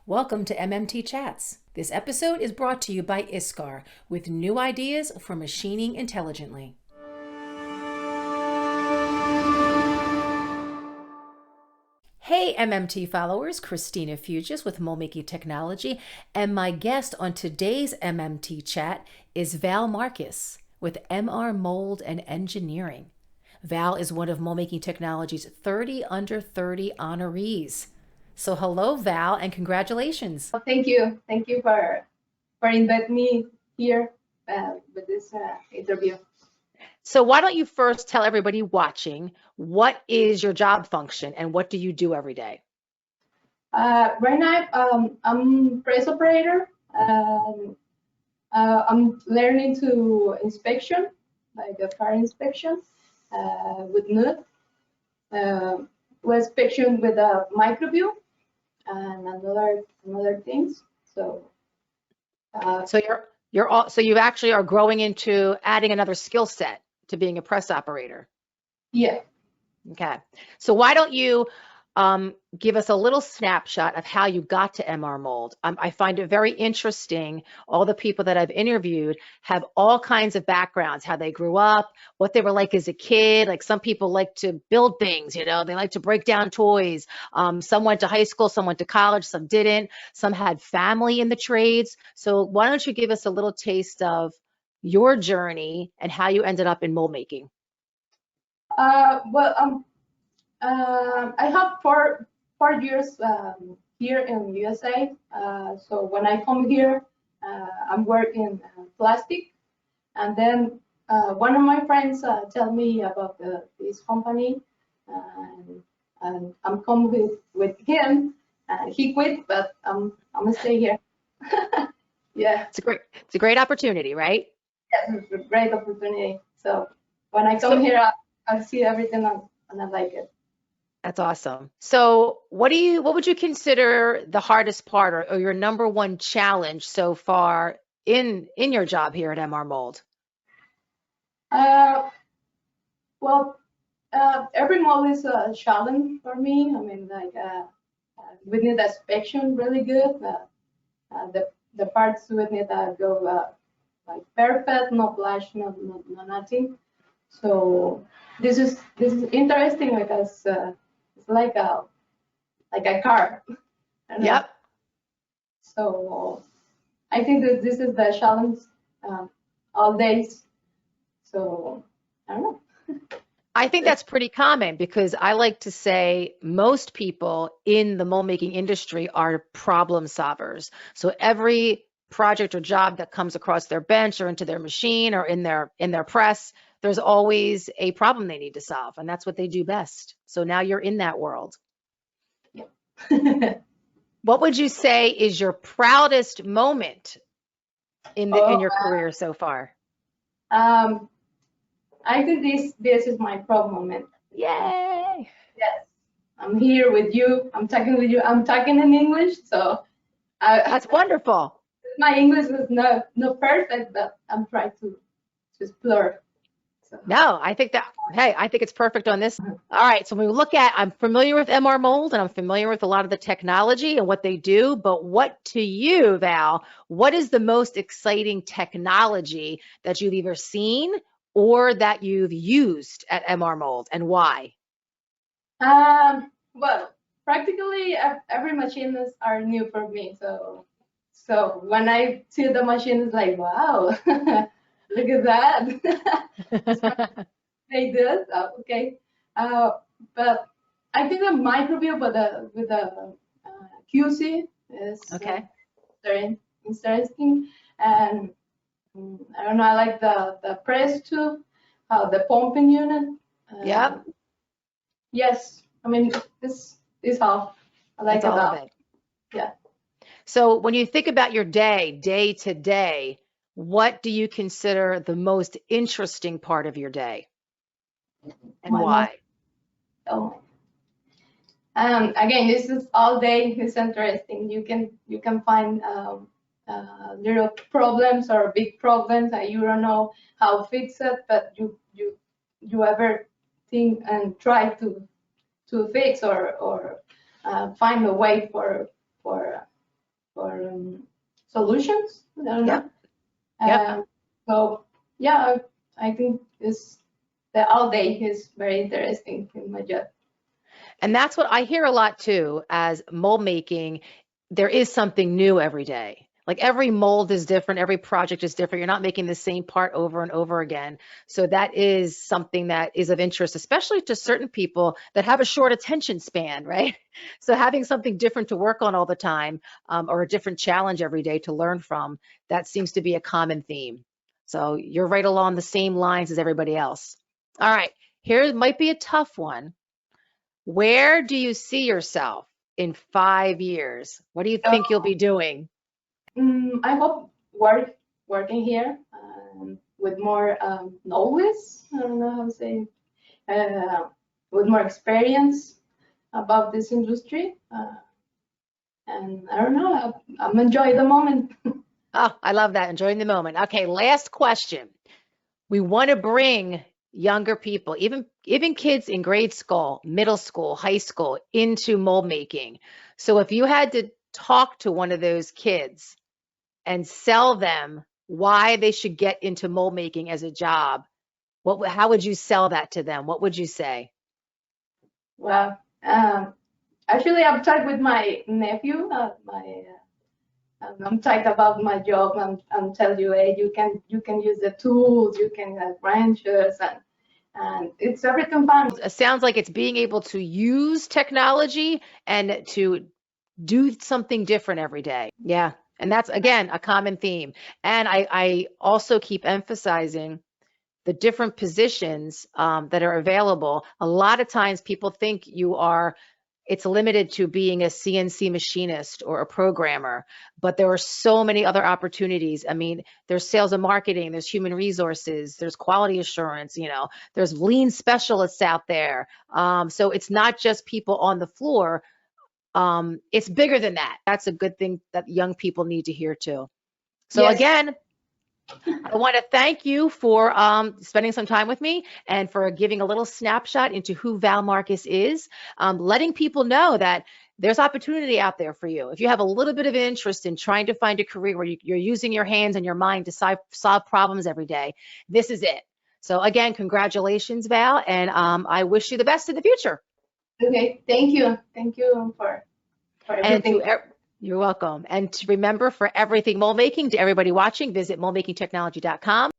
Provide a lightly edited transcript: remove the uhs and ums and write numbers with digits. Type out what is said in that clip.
Welcome to MMT Chats. This episode is brought to you by ISCAR with new ideas for machining intelligently. Hey MMT followers, Christina Fuges with MoldMaking Technology, and my guest on today's MMT Chat is Val Marcus with MR Mold and Engineering. Val is one of MoldMaking Technology's 30 under 30 honorees. So hello, Val, and congratulations. Well, thank you. Thank you for inviting me here with this interview. So why don't you first tell everybody watching, what is your job function and what do you do every day? Right now, I'm press operator. I'm learning to inspection, like a car inspection with NUD, with inspection with a microview and another things. So so you actually are growing into adding another skill set to being a press operator. Yeah. Okay. So why don't you give us a little snapshot of how you got to MR Mold? I find it very interesting. All the people that I've interviewed have all kinds of backgrounds, how they grew up, what they were like as a kid. Like some people like to build things, they like to break down toys. Some went to high school, some went to college, some didn't. Some had family in the trades. So why don't you give us a little taste of your journey and how you ended up in mold making? I have four years here in USA. So when I come here, I'm working plastic, and then one of my friends tell me about this company, and I'm coming with him. He quit, but I'm gonna stay here. Yeah, it's a great opportunity, right? Yes, it's a great opportunity. So when I come here, I see everything and I like it. That's awesome. So what would you consider the hardest part or your number one challenge so far in your job here at MR Mold? Every mold is a challenge for me. I mean, we need inspection really good. The parts we need to go like perfect, no flash, no nothing. So this is interesting because it's like a car. Yep. So I think that this is the challenge all days. So I don't know. I think that's pretty common because I like to say most people in the mold making industry are problem solvers. So every project or job that comes across their bench or into their machine or in their press, there's always a problem they need to solve, and that's what they do best. So now you're in that world. Yeah. What would you say is your proudest moment in your career so far? I think this is my proud moment. Yay! Yes, I'm here with you. I'm talking with you. I'm talking in English, so that's wonderful. My English is not perfect, but I'm trying to explore. So. No, I think it's perfect on this. All right, so when we look at, I'm familiar with MR Mold and I'm familiar with a lot of the technology and what they do, but what to you, Val, what is the most exciting technology that you've either seen or that you've used at MR Mold, and why? Well, practically every machine are new for me. So when I see the machine, it's like, wow, look at that. They did, okay. But I think the microview with the QC is okay. Very interesting, and I don't know. I like the press too, the pumping unit. Yep. Yes, I mean this is how I like all of it. Yeah. So when you think about your day to day, what do you consider the most interesting part of your day, and why? Again, this is all day. It's interesting. You can find little problems or big problems that you don't know how to fix it, but you ever think and try to fix or find a way for solutions. I don't know. Yep. So yeah, I think the all day is very interesting in my job. And that's what I hear a lot too, as mold making, there is something new every day. Like every mold is different, every project is different. You're not making the same part over and over again. So that is something that is of interest, especially to certain people that have a short attention span, right? So having something different to work on all the time, or a different challenge every day to learn from, that seems to be a common theme. So you're right along the same lines as everybody else. All right, here might be a tough one. Where do you see yourself in 5 years? What do you think you'll be doing? I hope working here with more knowledge. I don't know how to say, with more experience about this industry. And I don't know, I'm enjoying the moment. Oh, I love that. Enjoying the moment. Okay, last question. We want to bring younger people, even kids in grade school, middle school, high school, into mold making. So if you had to talk to one of those kids and sell them why they should get into mold making as a job, how would you sell that to them? What would you say? Well, actually, I've talked with my nephew. I'm talking about my job and tell you, hey, you can use the tools, you can have branches, and it's everything fun. It sounds like it's being able to use technology and to do something different every day. Yeah. And that's, again, a common theme. And I also keep emphasizing the different positions that are available. A lot of times people think it's limited to being a CNC machinist or a programmer, but there are so many other opportunities. I mean, there's sales and marketing, there's human resources, there's quality assurance, there's lean specialists out there. So it's not just people on the floor. It's bigger than that. That's a good thing that young people need to hear too. So Yes. Again, I want to thank you for spending some time with me and for giving a little snapshot into who Val Marcus is, letting people know that there's opportunity out there for you. If you have a little bit of interest in trying to find a career where you're using your hands and your mind to solve problems every day, this is it. So again, congratulations, Val, and I wish you the best in the future. Okay, thank you for everything. You're welcome. And to remember, for everything mold making, to everybody watching, visit moldmakingtechnology.com.